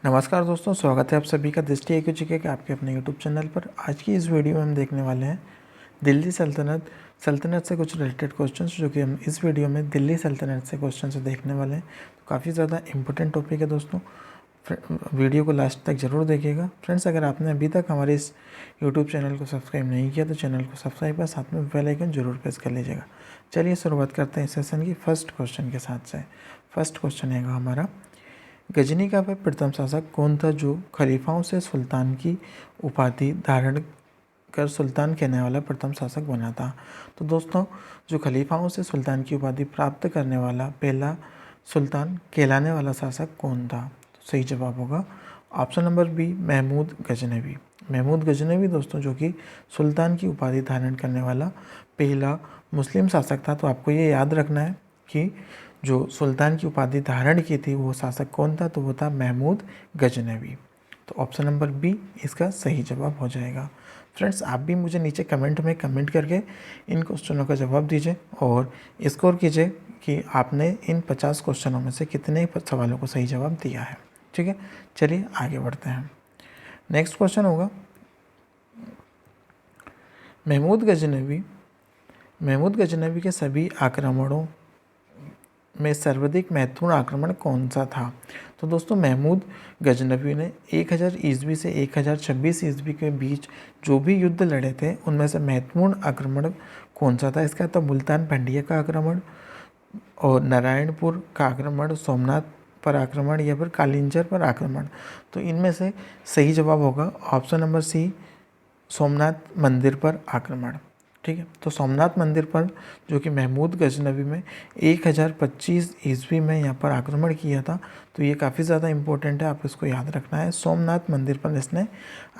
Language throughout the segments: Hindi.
नमस्कार दोस्तों, स्वागत है आप सभी का दृष्टि एकेजीके के आपके अपने यूट्यूब चैनल पर। आज की इस वीडियो में हम देखने वाले हैं दिल्ली सल्तनत से कुछ रिलेटेड क्वेश्चंस, जो कि हम इस वीडियो में दिल्ली सल्तनत से क्वेश्चंस देखने वाले हैं। तो काफ़ी ज़्यादा इंपॉर्टेंट टॉपिक है दोस्तों, वीडियो को लास्ट तक ज़रूर देखिएगा। फ्रेंड्स, अगर आपने अभी तक हमारे इस यूट्यूब चैनल को सब्सक्राइब नहीं किया तो चैनल को सब्सक्राइब कर साथ में बेल आइकन जरूर प्रेस कर लीजिएगा। चलिए शुरुआत करते हैं इस सेशन की फर्स्ट क्वेश्चन के साथ से। फर्स्ट क्वेश्चन है हमारा, गजनी का वह प्रथम शासक कौन था जो खलीफाओं से सुल्तान की उपाधि धारण कर सुल्तान कहने वाला प्रथम शासक बना था। तो दोस्तों, जो खलीफाओं से सुल्तान की उपाधि प्राप्त करने वाला पहला सुल्तान कहलाने वाला शासक कौन था? तो सही जवाब होगा option number B, Mahmud Ghaznavi. Mahmud Ghaznavi दोस्तों, जो कि सुल्तान की उपाधि धारण करने वाला पहला मुस्लिम शासक था। तो आपको ये याद रखना है कि जो सुल्तान की उपाधि धारण की थी वो शासक कौन था? तो वो था महमूद गजनवी। तो ऑप्शन नंबर बी इसका सही जवाब हो जाएगा। फ्रेंड्स, आप भी मुझे नीचे कमेंट में कमेंट करके इन क्वेश्चनों का जवाब दीजिए और स्कोर कीजिए कि आपने इन 50 क्वेश्चनों में से कितने सवालों को सही जवाब दिया है। ठीक है, चलिए आगे बढ़ते हैं। नेक्स्ट क्वेश्चन होगा, महमूद गजनवी के सभी आक्रमणों में सर्वाधिक महत्वपूर्ण आक्रमण कौन सा था? तो दोस्तों, महमूद गजनवी ने 1000 ईस्वी से 1026 ईस्वी के बीच जो भी युद्ध लड़े थे उनमें से महत्वपूर्ण आक्रमण कौन सा था? इसका था मुल्तान पंडिया का आक्रमण और नारायणपुर का आक्रमण, सोमनाथ पर आक्रमण या फिर कालिंजर पर आक्रमण। तो इनमें से सही जवाब होगा ऑप्शन नंबर सी, सोमनाथ मंदिर पर आक्रमण। ठीक है, तो सोमनाथ मंदिर पर जो कि महमूद गजनवी में 1025 ईस्वी में यहाँ पर आक्रमण किया था। तो ये काफ़ी ज़्यादा इम्पोर्टेंट है, आप इसको याद रखना है। सोमनाथ मंदिर पर इसने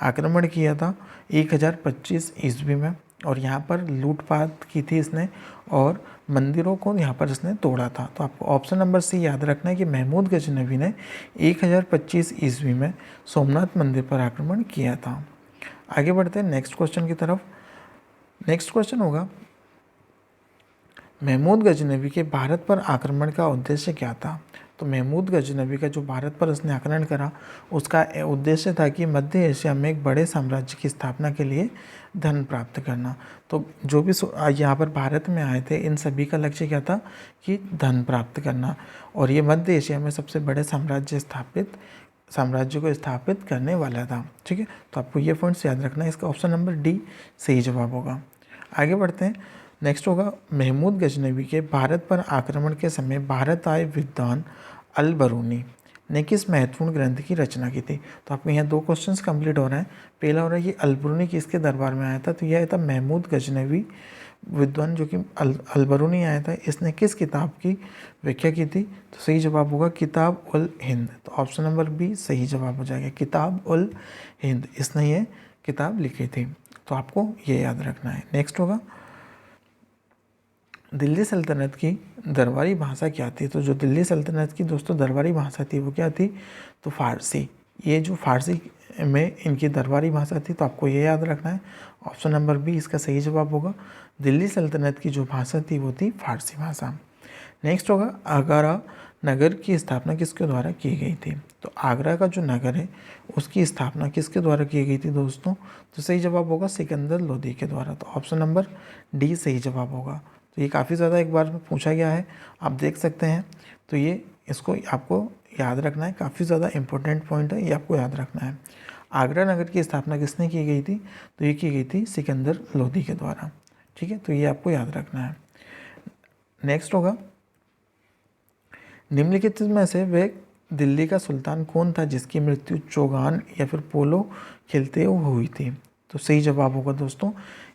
आक्रमण किया था 1025 ईस्वी में और यहाँ पर लूटपाट की थी इसने और मंदिरों को यहाँ पर इसने तोड़ा था। तो आपको ऑप्शन नंबर सी याद रखना है कि महमूद गजनवी ने 1025 ईस्वी में सोमनाथ मंदिर पर आक्रमण किया था। आगे बढ़ते हैं नेक्स्ट क्वेश्चन की तरफ। नेक्स्ट क्वेश्चन होगा, महमूद गजनवी के भारत पर आक्रमण का उद्देश्य क्या था? तो महमूद गजनवी का जो भारत पर उसने आक्रमण करा उसका उद्देश्य था कि मध्य एशिया में एक बड़े साम्राज्य की स्थापना के लिए धन प्राप्त करना। तो जो भी यहाँ पर भारत में आए थे इन सभी का लक्ष्य क्या था कि धन प्राप्त करना, और ये मध्य एशिया में सबसे बड़े साम्राज्य को स्थापित करने वाला था। ठीक है, तो आपको ये पॉइंट्स याद रखना है। इसका ऑप्शन नंबर डी सही जवाब होगा। आगे बढ़ते हैं। नेक्स्ट होगा, महमूद गजनवी के भारत पर आक्रमण के समय भारत आए विद्वान अल बरूनी ने किस महत्वपूर्ण ग्रंथ की रचना की थी? तो आपको यहाँ 2 क्वेश्चंस कंप्लीट हो रहे हैं। पहला हो रहा है, ये अल बरूनी किसके दरबार में आया था? तो यह था महमूद गजनवी विद्वान जो कि अल बरूनी आया था, इसने किस किताब की व्याख्या की थी? तो सही जवाब होगा किताब उल हिंद। तो ऑप्शन नंबर बी सही जवाब हो जाएगा, किताब उल हिंद, इसने ये किताब लिखी थी। तो आपको ये याद रखना है। नेक्स्ट होगा, दिल्ली सल्तनत की दरबारी भाषा क्या थी? तो जो दिल्ली सल्तनत की दोस्तों दरबारी भाषा थी वो क्या थी? तो फारसी। ये जो फारसी में इनकी दरबारी भाषा थी, तो आपको ये याद रखना है। ऑप्शन नंबर बी इसका सही जवाब होगा। दिल्ली सल्तनत की जो भाषा थी वो थी फारसी भाषा। नेक्स्ट होगा, आगरा नगर की स्थापना किसके द्वारा की गई थी? तो आगरा का जो नगर है उसकी स्थापना किसके द्वारा की गई थी दोस्तों? तो सही जवाब होगा सिकंदर लोदी के द्वारा। तो ऑप्शन नंबर डी सही जवाब होगा। तो ये काफ़ी ज़्यादा एक बार में पूछा गया है, आप देख सकते हैं। तो ये इसको आपको याद रखना है, काफ़ी ज़्यादा इंपॉर्टेंट पॉइंट है, ये आपको याद रखना है। आगरा नगर की स्थापना किसने की गई थी? तो ये की गई थी सिकंदर लोदी के द्वारा। ठीक है, तो ये आपको याद रखना है। नेक्स्ट होगा, निम्नलिखित में से वे दिल्ली का सुल्तान कौन था जिसकी मृत्यु चौगान या फिर पोलो खेलते हुए हुई थी? तो सही जवाब होगा दोस्तों,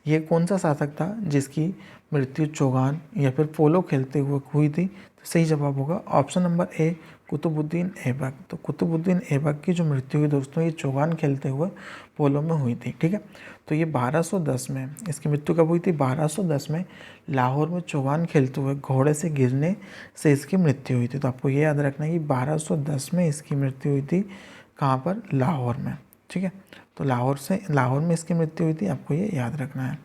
ये कौन सा शासक था जिसकी मृत्यु चौगान या फिर पोलो खेलते हुए हुई थी? तो सही जवाब होगा option number A, Qutubuddin Aibak. तो कुतुबुद्दीन ऐबक की जो मृत्यु हुई दोस्तों ये चौगान खेलते हुए पोलो में हुई थी। ठीक है, तो ये 1210 में इसकी मृत्यु कब हुई थी? 1210 में लाहौर में चौगान खेलते हुए घोड़े से गिरने से इसकी मृत्यु हुई थी। तो आपको ये याद रखना है कि 1210 में इसकी मृत्यु हुई थी। कहाँ पर? लाहौर में। ठीक है, तो लाहौर में इसकी मृत्यु हुई थी, आपको ये याद रखना है।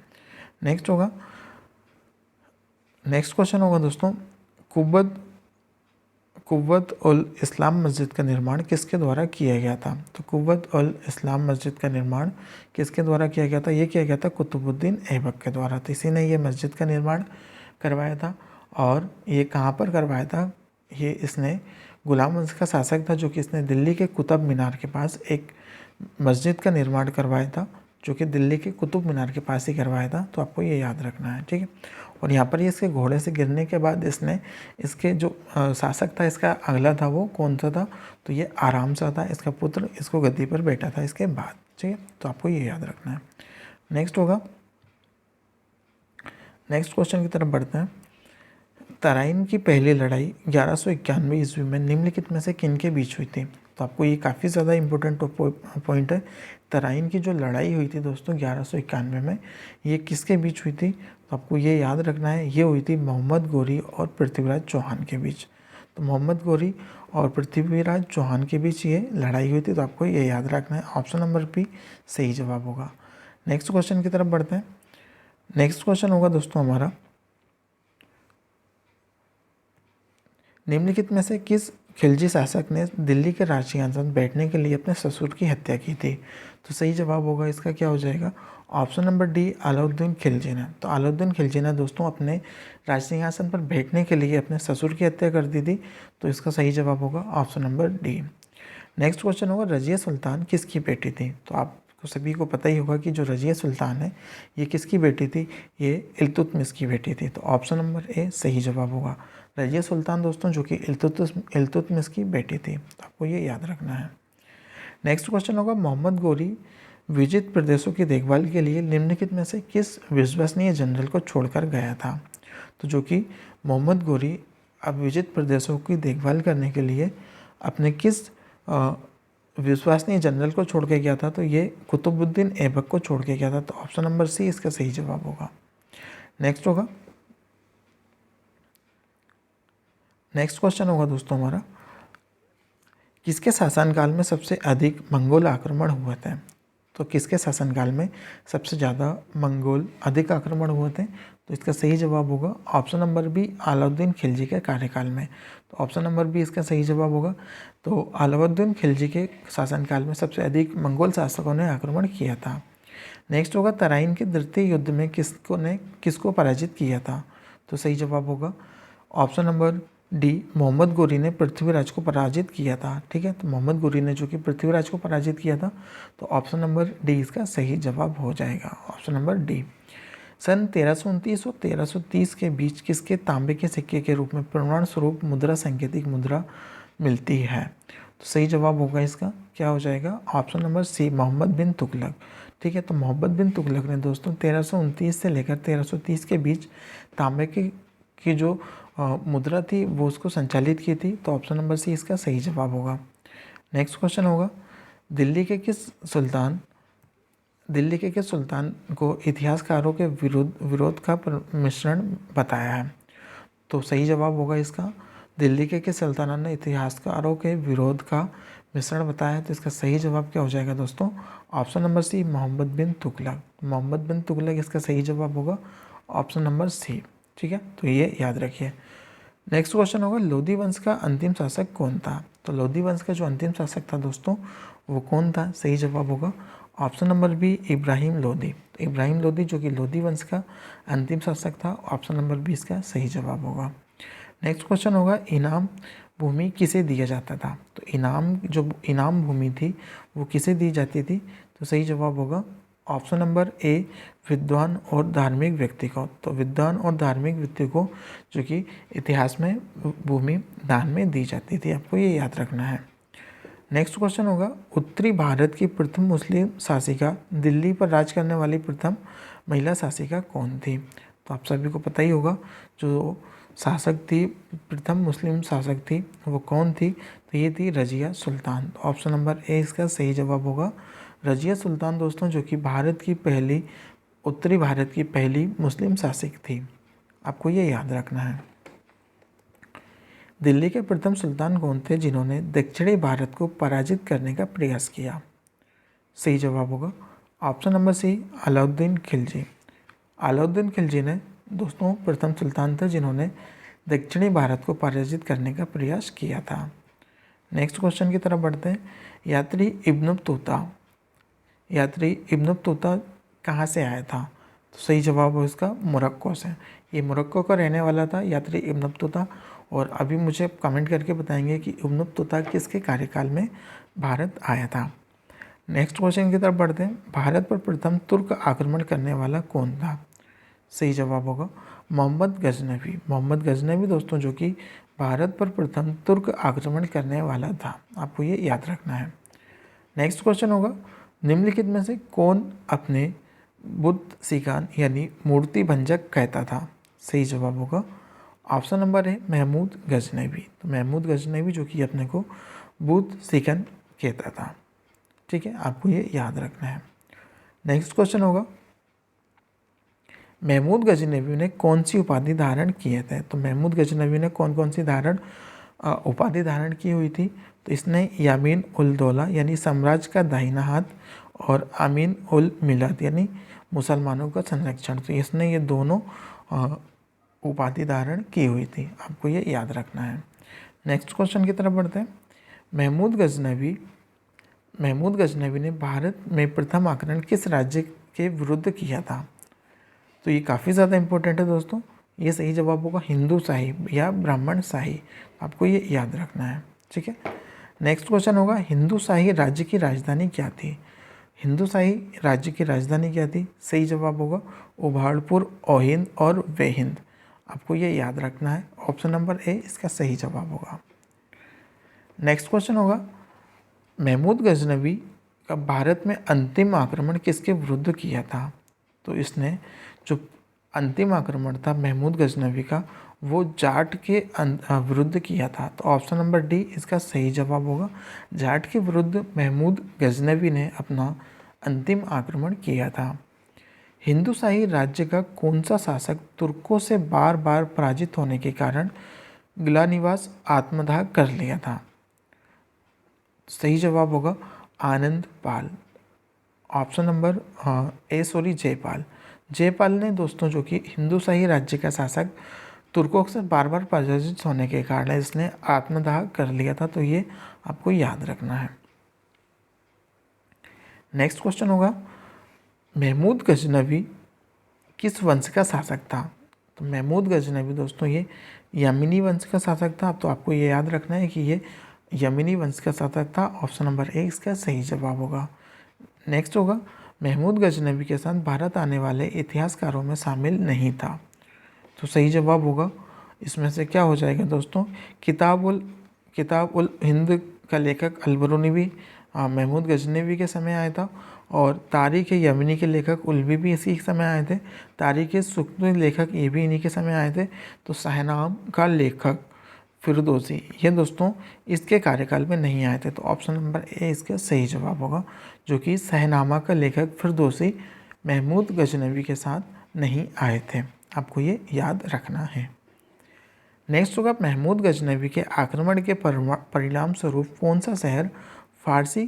नेक्स्ट क्वेश्चन होगा दोस्तों, कुव्वत उल इस्लाम मस्जिद का निर्माण किसके द्वारा किया गया था? तो कुव्वत उल इस्लाम मस्जिद का निर्माण किसके द्वारा किया गया था? ये किया गया था कुतुबुद्दीन ऐबक के द्वारा। तो इसी ने ये मस्जिद का निर्माण करवाया था। और ये कहाँ पर करवाया था? ये इसने गुलाम वंश का शासक था, जो कि इसने दिल्ली के कुतुब मीनार के पास एक मस्जिद का निर्माण करवाया था, जो कि दिल्ली के कुतुब मीनार के पास ही करवाया था। तो आपको ये याद रखना है, ठीक है। और यहाँ पर ये इसके घोड़े से गिरने के बाद इसने इसके जो शासक था इसका अगला था, वो कौन सा था? तो ये आराम सा था, इसका पुत्र इसको गद्दी पर बैठा था इसके बाद, ठीक है। तो आपको ये याद रखना है। नेक्स्ट होगा, नेक्स्ट क्वेश्चन की तरफ बढ़ते हैं। तराइन की पहली लड़ाई 1191 ईस्वी में निम्नलिखित में से किन के बीच हुई थी? तो आपको ये काफ़ी ज़्यादा इंपॉर्टेंट पॉइंट है। तराइन की जो लड़ाई हुई थी दोस्तों 1191 में, ये किसके बीच हुई थी? तो आपको ये याद रखना है, ये हुई थी मोहम्मद गोरी और पृथ्वीराज चौहान के बीच। तो मोहम्मद गोरी और पृथ्वीराज चौहान के बीच ये लड़ाई हुई थी। तो आपको ये याद रखना है। ऑप्शन नंबर बी सही जवाब होगा। नेक्स्ट क्वेश्चन की तरफ बढ़ते हैं। नेक्स्ट क्वेश्चन होगा दोस्तों हमारा, निम्नलिखित में से किस खिलजी शासक ने दिल्ली के राजसिंहासन बैठने के लिए अपने ससुर की हत्या की थी? तो सही जवाब होगा इसका क्या हो जाएगा? Option number D Alauddin Khilji ने। तो अलाउद्दीन खिलजी ने दोस्तों अपने राजसिंहासन पर बैठने के लिए अपने ससुर की हत्या कर दी थी। तो इसका सही जवाब होगा option number D. Next question होगा, रजिया सुल्तान किसकी बेटी थी? तो आपको सभी को पता ही होगा कि जो रजिया सुल्तान है ये किसकी बेटी थी? ये इल्तुतमिश की बेटी थी। तो ऑप्शन नंबर ए सही जवाब होगा। रजिया सुल्तान दोस्तों जो कि इल्तुतमिश की बेटी थी। तो आपको ये याद रखना है। नेक्स्ट क्वेश्चन होगा, मोहम्मद गोरी विजित प्रदेशों की देखभाल के लिए निम्नलिखित में से किस विश्वसनीय जनरल को छोड़कर गया था? तो जो कि मोहम्मद गोरी अब विजित प्रदेशों की देखभाल करने के लिए अपने किस विश्वसनीय जनरल को छोड़ के गया था? तो ये कुतुबुद्दीन ऐबक को छोड़ के गया था। तो ऑप्शन नंबर सी इसका सही जवाब होगा। नेक्स्ट होगा, नेक्स्ट क्वेश्चन होगा दोस्तों हमारा, किसके शासनकाल में सबसे अधिक मंगोल आक्रमण हुए थे? तो किसके शासनकाल में सबसे ज़्यादा मंगोल अधिक आक्रमण हुए थे? तो इसका सही जवाब होगा option number B Alauddin Khilji के कार्यकाल में। तो ऑप्शन नंबर बी इसका सही जवाब होगा। तो अलाउद्दीन खिलजी के शासनकाल में सबसे अधिक मंगोल शासकों ने आक्रमण किया था। नेक्स्ट होगा, तराइन के द्वितीय युद्ध में किसको पराजित किया था? तो सही जवाब होगा option number D Mohammad Ghori ने पृथ्वीराज को पराजित किया था, ठीक है। तो मोहम्मद गोरी ने जो कि पृथ्वीराज को पराजित किया था। तो ऑप्शन नंबर डी इसका सही जवाब हो जाएगा, ऑप्शन नंबर डी। सन 1329 और 1330 के बीच किसके तांबे के सिक्के के रूप में प्रमाण स्वरूप मुद्रा सांकेतिक मुद्रा मिलती है? तो सही जवाब होगा इसका क्या हो जाएगा? ऑप्शन नंबर सी मोहम्मद बिन तुगलक, ठीक है। तो मोहम्मद बिन तुगलक ने दोस्तों 1329 से लेकर 1330 के बीच तांबे की जो मुद्रा थी वो उसको संचालित की थी। तो ऑप्शन नंबर सी इसका सही जवाब होगा। नेक्स्ट क्वेश्चन होगा, दिल्ली के किस सुल्तान को इतिहासकारों के विरोध का मिश्रण बताया है? तो सही जवाब होगा इसका, दिल्ली के किस सुल्तान ने इतिहासकारों के विरोध का मिश्रण बताया है? तो इसका सही जवाब क्या हो जाएगा दोस्तों? ऑप्शन नंबर सी मोहम्मद बिन तुगलक। मोहम्मद बिन तुगलक इसका सही जवाब होगा, ऑप्शन नंबर सी, ठीक है। तो ये याद रखिए। नेक्स्ट क्वेश्चन होगा, लोधी वंश का अंतिम शासक कौन था? तो लोधी वंश का जो अंतिम शासक था दोस्तों वो कौन था? सही जवाब होगा option number B Ibrahim Lodi. तो इब्राहिम लोधी जो कि लोधी वंश का अंतिम शासक था, ऑप्शन नंबर बी इसका सही जवाब होगा। नेक्स्ट क्वेश्चन होगा, इनाम भूमि किसे दिया जाता था? तो इनाम भूमि थी वो किसे दी जाती थी? तो सही जवाब होगा ऑप्शन नंबर ए विद्वान और धार्मिक व्यक्ति को। तो विद्वान और धार्मिक व्यक्ति को जो कि इतिहास में भूमि दान में दी जाती थी, आपको ये याद रखना है। नेक्स्ट क्वेश्चन होगा, उत्तरी भारत की प्रथम मुस्लिम शासिका, दिल्ली पर राज करने वाली प्रथम महिला शासिका कौन थी? तो आप सभी को पता ही होगा जो शासक थी, प्रथम मुस्लिम शासक थी वो कौन थी? तो ये थी रजिया सुल्तान। तो ऑप्शन नंबर ए इसका सही जवाब होगा। रजिया सुल्तान दोस्तों जो कि उत्तरी भारत की पहली मुस्लिम शासक थी, आपको ये याद रखना है। दिल्ली के प्रथम सुल्तान कौन थे जिन्होंने दक्षिणी भारत को पराजित करने का प्रयास किया? सही जवाब होगा option number C Alauddin Khilji. Alauddin Khilji ने दोस्तों प्रथम सुल्तान थे जिन्होंने दक्षिणी भारत को पराजित करने का प्रयास किया था। नेक्स्ट क्वेश्चन की तरफ बढ़ते हैं। यात्री इब्न बतूता कहाँ से आया था? तो सही जवाब है इसका मोरक्को से। ये मोरक्को का रहने वाला था यात्री इब्न बतूता। और अभी मुझे कमेंट करके बताएंगे कि इब्न बतूता किसके कार्यकाल में भारत आया था। नेक्स्ट क्वेश्चन की तरफ बढ़ते हैं। भारत पर प्रथम तुर्क आक्रमण करने वाला कौन था? सही जवाब होगा मोहम्मद गजनवी। मोहम्मद गजनवी दोस्तों जो कि भारत पर प्रथम तुर्क आक्रमण करने वाला था। आपको ये याद रखना है। नेक्स्ट क्वेश्चन होगा, निम्नलिखित में से कौन अपने बुद्ध सिकान यानी मूर्ति भंजक कहता था? सही जवाब होगा ऑप्शन नंबर है महमूद गजनवी। तो महमूद गजनवी जो कि अपने को बुद्ध सिकन कहता था। ठीक है, आपको ये याद रखना है। नेक्स्ट क्वेश्चन होगा, महमूद गजनवी ने कौन सी उपाधि धारण किए थे? तो महमूद गजनवी ने कौन कौन सी उपाधि धारण की हुई थी? तो इसने यामीन उल दौला यानी साम्राज्य का दाहिना हाथ और आमीन उल मिलत यानी मुसलमानों का संरक्षण, तो इसने ये दोनों उपाधि धारण की हुई थी। आपको ये याद रखना है। नेक्स्ट क्वेश्चन की तरफ बढ़ते हैं। महमूद गजनवी ने भारत में प्रथम आक्रमण किस राज्य के विरुद्ध किया था? तो ये काफ़ी ज़्यादा इंपॉर्टेंट है दोस्तों। ये सही जवाब होगा हिंदू शाही या ब्राह्मण शाही। आपको ये याद रखना है। ठीक है, नेक्स्ट क्वेश्चन होगा, हिंदू शाही राज्य की राजधानी क्या थी? हिंदू शाही राज्य की राजधानी क्या थी? सही जवाब होगा उभाड़पुर, ओहिंद और वेहिंद। आपको ये याद रखना है। ऑप्शन नंबर ए इसका सही जवाब होगा। नेक्स्ट क्वेश्चन होगा, महमूद गजनवी का भारत में अंतिम आक्रमण किसके विरुद्ध किया था? तो इसने जो अंतिम आक्रमण था महमूद गजनवी का वो जाट के विरुद्ध किया था। तो ऑप्शन नंबर डी इसका सही जवाब होगा। जाट के विरुद्ध महमूद गजनवी ने अपना अंतिम आक्रमण किया था। हिंदू शाही राज्य का कौन सा शासक तुर्कों से बार बार पराजित होने के कारण गिलानिवास आत्मदाह कर लिया था? सही जवाब होगा आनंद पाल। Option number Jaipal. जयपाल ने दोस्तों जो कि हिंदू शाही राज्य का शासक तुर्कों से बार बार पराजित होने के कारण इसने आत्मदाह कर लिया था। तो ये आपको याद रखना है। नेक्स्ट क्वेश्चन होगा, महमूद गजनवी किस वंश का शासक था? तो महमूद गजनवी दोस्तों ये यमिनी वंश का शासक था। तो आपको ये याद रखना है कि ये यमिनी वंश का शासक था। ऑप्शन नंबर ए इसका सही जवाब होगा। नेक्स्ट होगा, महमूद गजनवी के साथ भारत आने वाले इतिहासकारों में शामिल नहीं था। तो सही जवाब होगा इसमें से क्या हो जाएगा दोस्तों, किताब उल हिंद का लेखक अलबरूनी भी महमूद गजनवी के समय आया था और तारीख यमनी के लेखक उल्वी भी इसी समय आए थे। तारीख सुख्ती लेखक ये भी इन्हीं के समय आए थे। तो शाहनाम का लेखक फिरदौसी ये दोस्तों इसके कार्यकाल में नहीं आए थे। तो ऑप्शन नंबर ए इसका सही जवाब होगा, जो कि शाहनामा का लेखक फिरदौसी महमूद गजनवी के साथ नहीं आए थे। आपको ये याद रखना है। नेक्स्ट होगा, महमूद गजनवी के आक्रमण के परिणाम स्वरूप कौन सा शहर फारसी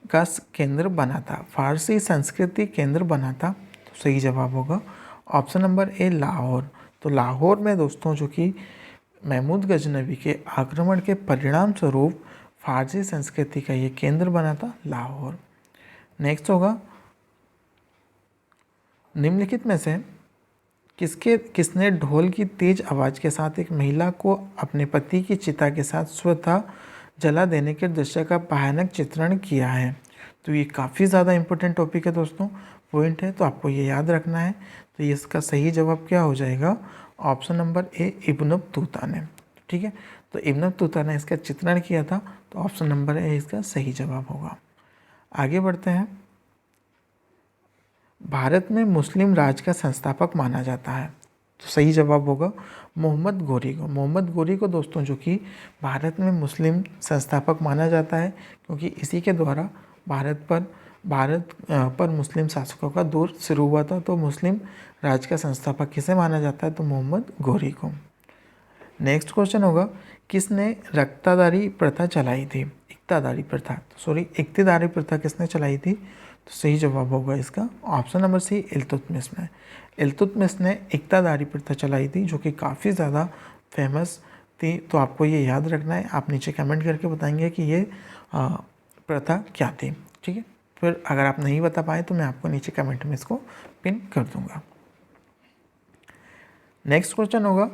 का केंद्र बना था? फारसी संस्कृति केंद्र बना था। तो सही जवाब होगा ऑप्शन नंबर ए लाहौर। तो लाहौर में दोस्तों जो कि महमूद गजनवी के आक्रमण के परिणाम स्वरूप फारसी संस्कृति का ये केंद्र बना था लाहौर। नेक्स्ट होगा, निम्नलिखित में से किसने ढोल की तेज आवाज़ के साथ एक महिला को अपने पति की चिता के साथ स्वतः जला देने के दृश्य का भयानक चित्रण किया है? तो ये काफ़ी ज़्यादा इंपॉर्टेंट टॉपिक है दोस्तों, पॉइंट है, तो आपको ये याद रखना है। तो ये इसका सही जवाब क्या हो जाएगा? ऑप्शन नंबर ए इब्न बतूता ने। ठीक है, तो इब्न बतूता ने इसका चित्रण किया था। तो ऑप्शन नंबर ए इसका सही जवाब होगा। आगे बढ़ते हैं। भारत में मुस्लिम राज का संस्थापक माना जाता है। तो सही जवाब होगा मोहम्मद घोरी को। मोहम्मद घोरी को दोस्तों जो कि भारत में मुस्लिम संस्थापक माना जाता है, क्योंकि इसी के द्वारा भारत पर मुस्लिम शासकों का दौर शुरू हुआ था। तो मुस्लिम राज का संस्थापक किसे माना जाता है? तो मोहम्मद घोरी को। नेक्स्ट क्वेश्चन होगा, किसने रक्तादारी प्रथा चलाई थी? इक्तिदारी प्रथा किसने चलाई थी? तो सही जवाब होगा इसका ऑप्शन नंबर सी इल्तुतमिश ने। इल्तुतमिश ने इक्तादारी प्रथा चलाई थी, जो कि काफ़ी ज़्यादा फेमस थी। तो आपको ये याद रखना है। आप नीचे कमेंट करके बताएंगे कि ये प्रथा क्या थी। ठीक है, फिर अगर आप नहीं बता पाए तो मैं आपको नीचे कमेंट में इसको पिन कर दूंगा। नेक्स्ट क्वेश्चन होगा,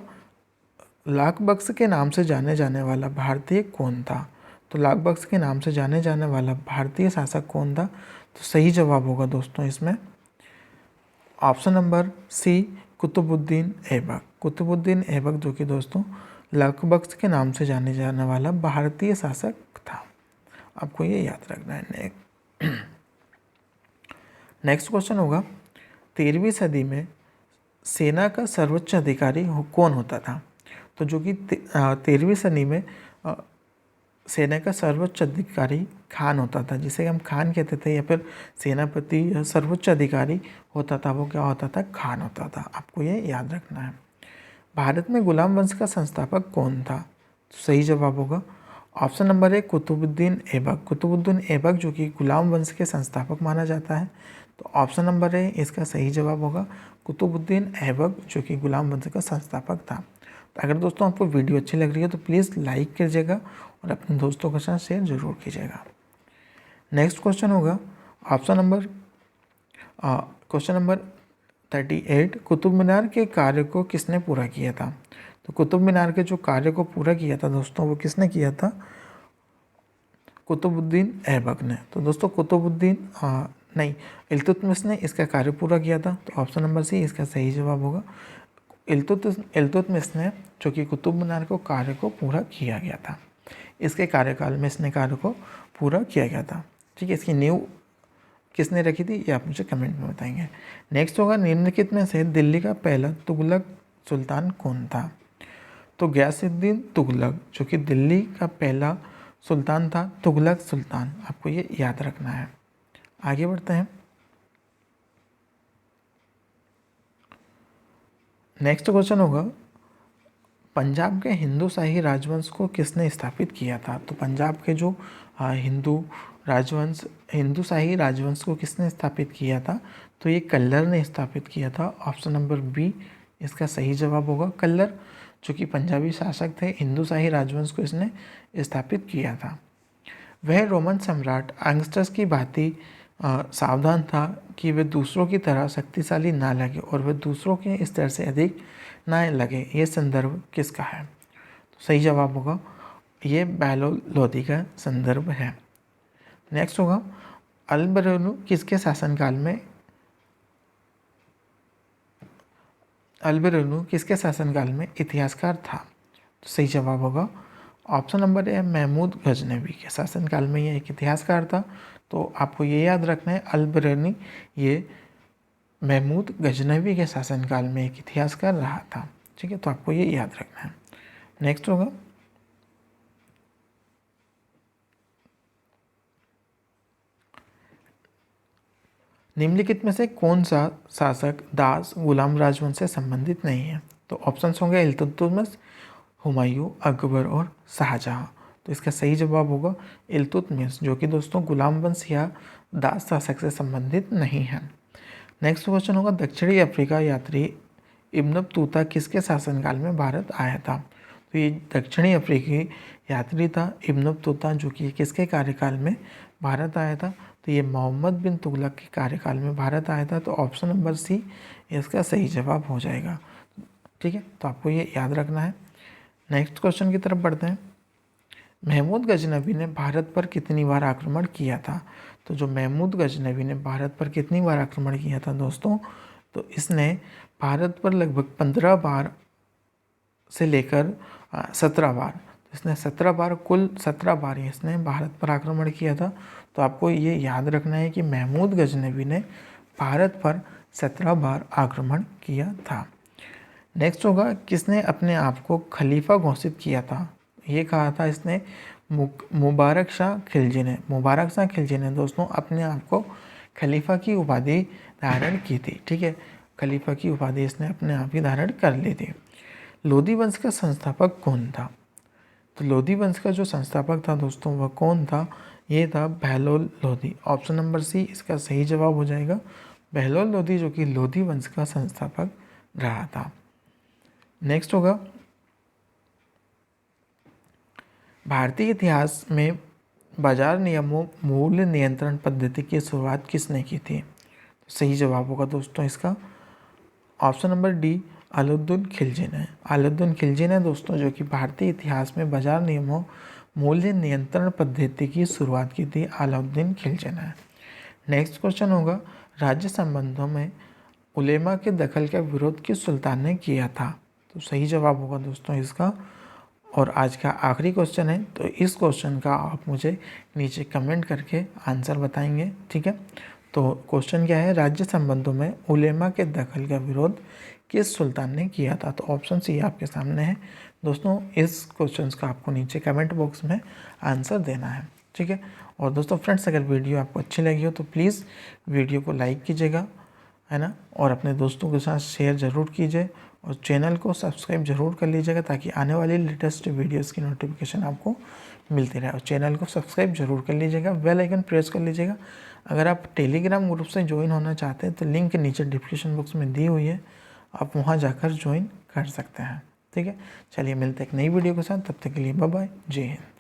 लाख बक्स के नाम से जाने जाने वाला भारतीय कौन था? तो लाख बक्स के नाम से जाने जाने वाला भारतीय शासक कौन था? तो सही जवाब होगा दोस्तों इसमें option number C, Qutubuddin Aibak. Qutubuddin Aibak जो कि दोस्तों लाख बक्स के नाम से जाने जाने वाला भारतीय शासक था। आपको ये याद रखना है। नेक्स्ट क्वेश्चन होगा, 13वीं सदी में सेना का सर्वोच्च अधिकारी कौन होता था? तो जो कि 13वीं सदी में सेना का सर्वोच्च अधिकारी खान होता था, जिसे हम खान कहते थे, या फिर सेनापति या सर्वोच्च अधिकारी होता था, वो क्या होता था? खान होता था। आपको ये याद रखना है। भारत में गुलाम वंश का संस्थापक कौन था? तो सही जवाब होगा option number A, Qutubuddin Aibak. Qutubuddin Aibak जो कि गुलाम वंश के संस्थापक माना जाता है। तो ऑप्शन नंबर ए इसका सही जवाब होगा कुतुबुद्दीन ऐबक जो कि गुलाम वंश का संस्थापक था। तो अगर दोस्तों आपको वीडियो अच्छी लग रही है तो प्लीज़ लाइक कीजिएगा और अपने दोस्तों के साथ शेयर जरूर कीजिएगा। नेक्स्ट क्वेश्चन होगा क्वेश्चन नंबर 38, कुतुब मीनार के कार्य को किसने पूरा किया था? तो कुतुब मीनार के जो कार्य को पूरा किया था दोस्तों, वो किसने किया था? कुतुबुद्दीन ऐबक ने। तो दोस्तों इल्तुतमिश ने इसका कार्य पूरा किया था। तो ऑप्शन नंबर सी इसका सही जवाब होगा इल्तुतमिश ने, जो कि कुतुब मीनार को कार्य को पूरा किया गया था। इसके कार्यकाल में इसने कार्य को पूरा किया गया था। ठीक है, इसकी नींव किसने रखी थी ये आप मुझे कमेंट में बताएंगे। नेक्स्ट होगा, निम्नलिखित में से दिल्ली का पहला तुगलक सुल्तान कौन था? तो गयासुद्दीन तुगलक जो कि दिल्ली का पहला सुल्तान था, तुगलक सुल्तान। आपको ये याद रखना है। आगे बढ़ते हैं। नेक्स्ट क्वेश्चन होगा, पंजाब के हिंदू शाही राजवंश को किसने स्थापित किया था? तो पंजाब के जो हिंदू शाही राजवंश को किसने स्थापित किया था? तो ये कल्लर ने स्थापित किया था। ऑप्शन नंबर बी इसका सही जवाब होगा। कल्लर जो कि पंजाबी शासक थे, हिंदू शाही राजवंश को इसने स्थापित किया था। वह रोमन सम्राट एंगस्टस की भांति सावधान था कि वे दूसरों की तरह शक्तिशाली ना लगे और वे दूसरों के स्तर से अधिक ना लगे। ये संदर्भ किसका है? तो सही जवाब होगा ये बेहलोल लोदी का संदर्भ है। नेक्स्ट होगा, अल-बरेलू किसके शासनकाल में इतिहासकार था? तो सही जवाब होगा option number A, Mahmud Ghaznavi के शासनकाल में ये एक इतिहासकार था। तो आपको ये याद रखना है, अल-बरेलू ये महमूद गजनवी के शासनकाल में एक इतिहासकार रहा था। ठीक है, तो आपको ये याद रखना है। नेक्स्ट होगा, निम्नलिखित में से कौन सा शासक दास गुलाम राजवंश से संबंधित नहीं है? तो ऑप्शंस होंगे इल्तुतमिश, हुमायूं, अकबर और शाहजहां। तो इसका सही जवाब होगा इल्तुतमिश, जो कि दोस्तों गुलाम वंश या दास शासक से संबंधित नहीं है। नेक्स्ट क्वेश्चन होगा, दक्षिणी अफ्रीका यात्री इब्न बतूता किसके शासनकाल में भारत आया था? तो ये दक्षिणी अफ्रीकी यात्री था इब्न बतूता, जो कि किसके कार्यकाल में भारत आया था? तो ये मोहम्मद बिन तुगलक के कार्यकाल में भारत आया था। तो ऑप्शन नंबर सी इसका सही जवाब हो जाएगा। ठीक है, तो आपको ये याद रखना है। नेक्स्ट क्वेश्चन की तरफ बढ़ते हैं। महमूद गजनवी ने भारत पर कितनी बार आक्रमण किया था? तो जो महमूद गजनवी ने भारत पर कितनी बार आक्रमण किया था दोस्तों? तो इसने भारत पर लगभग 15 बार से लेकर 17 बार, इसने 17 बार, कुल 17 बार इसने भारत पर आक्रमण किया था। तो आपको ये याद रखना है कि महमूद गजनवी ने भारत पर 17 बार आक्रमण किया था। नेक्स्ट होगा, किसने अपने आप को खलीफा घोषित किया था? ये कहा था इसने मुबारक शाह खिलजी ने। मुबारक शाह खिलजी ने दोस्तों अपने आप को खलीफा की उपाधि धारण की थी। ठीक है, खलीफा की उपाधि इसने अपने आप ही धारण कर ली थी। लोधी वंश का संस्थापक कौन था? तो लोधी वंश का जो संस्थापक था दोस्तों वह कौन था? ये था बेहलोल लोधी। ऑप्शन नंबर सी इसका सही जवाब हो जाएगा बेहलोल लोधी, जो कि लोधी वंश का संस्थापक रहा था। नेक्स्ट होगा, भारतीय इतिहास में बाजार नियमों मूल्य नियंत्रण पद्धति की शुरुआत किसने की थी? तो सही जवाब होगा दोस्तों इसका option number D, Alauddin Khilji ने। अलाउद्दीन खिलजी ने दोस्तों जो कि भारतीय इतिहास में बाजार नियमों मूल्य नियंत्रण पद्धति की शुरुआत की थी, अलाउद्दीन खिलजी ने। नेक्स्ट क्वेश्चन होगा, राज्य संबंधों में उलेमा के दखल का विरोध किस सुल्तान ने किया था? तो सही जवाब होगा दोस्तों इसका। और आज का आखिरी क्वेश्चन है, तो इस क्वेश्चन का आप मुझे नीचे कमेंट करके आंसर बताएंगे, ठीक है। तो क्वेश्चन क्या है, राज्य संबंधों में उलेमा के दखल का विरोध किस सुल्तान ने किया था? तो ऑप्शन सी आपके सामने है दोस्तों। इस क्वेश्चन का आपको नीचे कमेंट बॉक्स में आंसर देना है, ठीक है। और दोस्तों फ्रेंड्स, अगर वीडियो आपको अच्छी लगी हो तो प्लीज़ वीडियो को लाइक कीजिएगा, है ना, और अपने दोस्तों के साथ शेयर ज़रूर कीजिए और चैनल को सब्सक्राइब जरूर कर लीजिएगा ताकि आने वाली लेटेस्ट वीडियोस की नोटिफिकेशन आपको मिलती रहे। और चैनल को सब्सक्राइब जरूर कर लीजिएगा, बेल आइकन प्रेस कर लीजिएगा। अगर आप टेलीग्राम ग्रुप से ज्वाइन होना चाहते हैं तो लिंक नीचे डिस्क्रिप्शन बॉक्स में दी हुई है, आप वहाँ जाकर ज्वाइन कर सकते हैं, ठीक है। चलिए मिलते हैं एक नई वीडियो के साथ, तब तक के लिए बाय बाय, जय हिंद।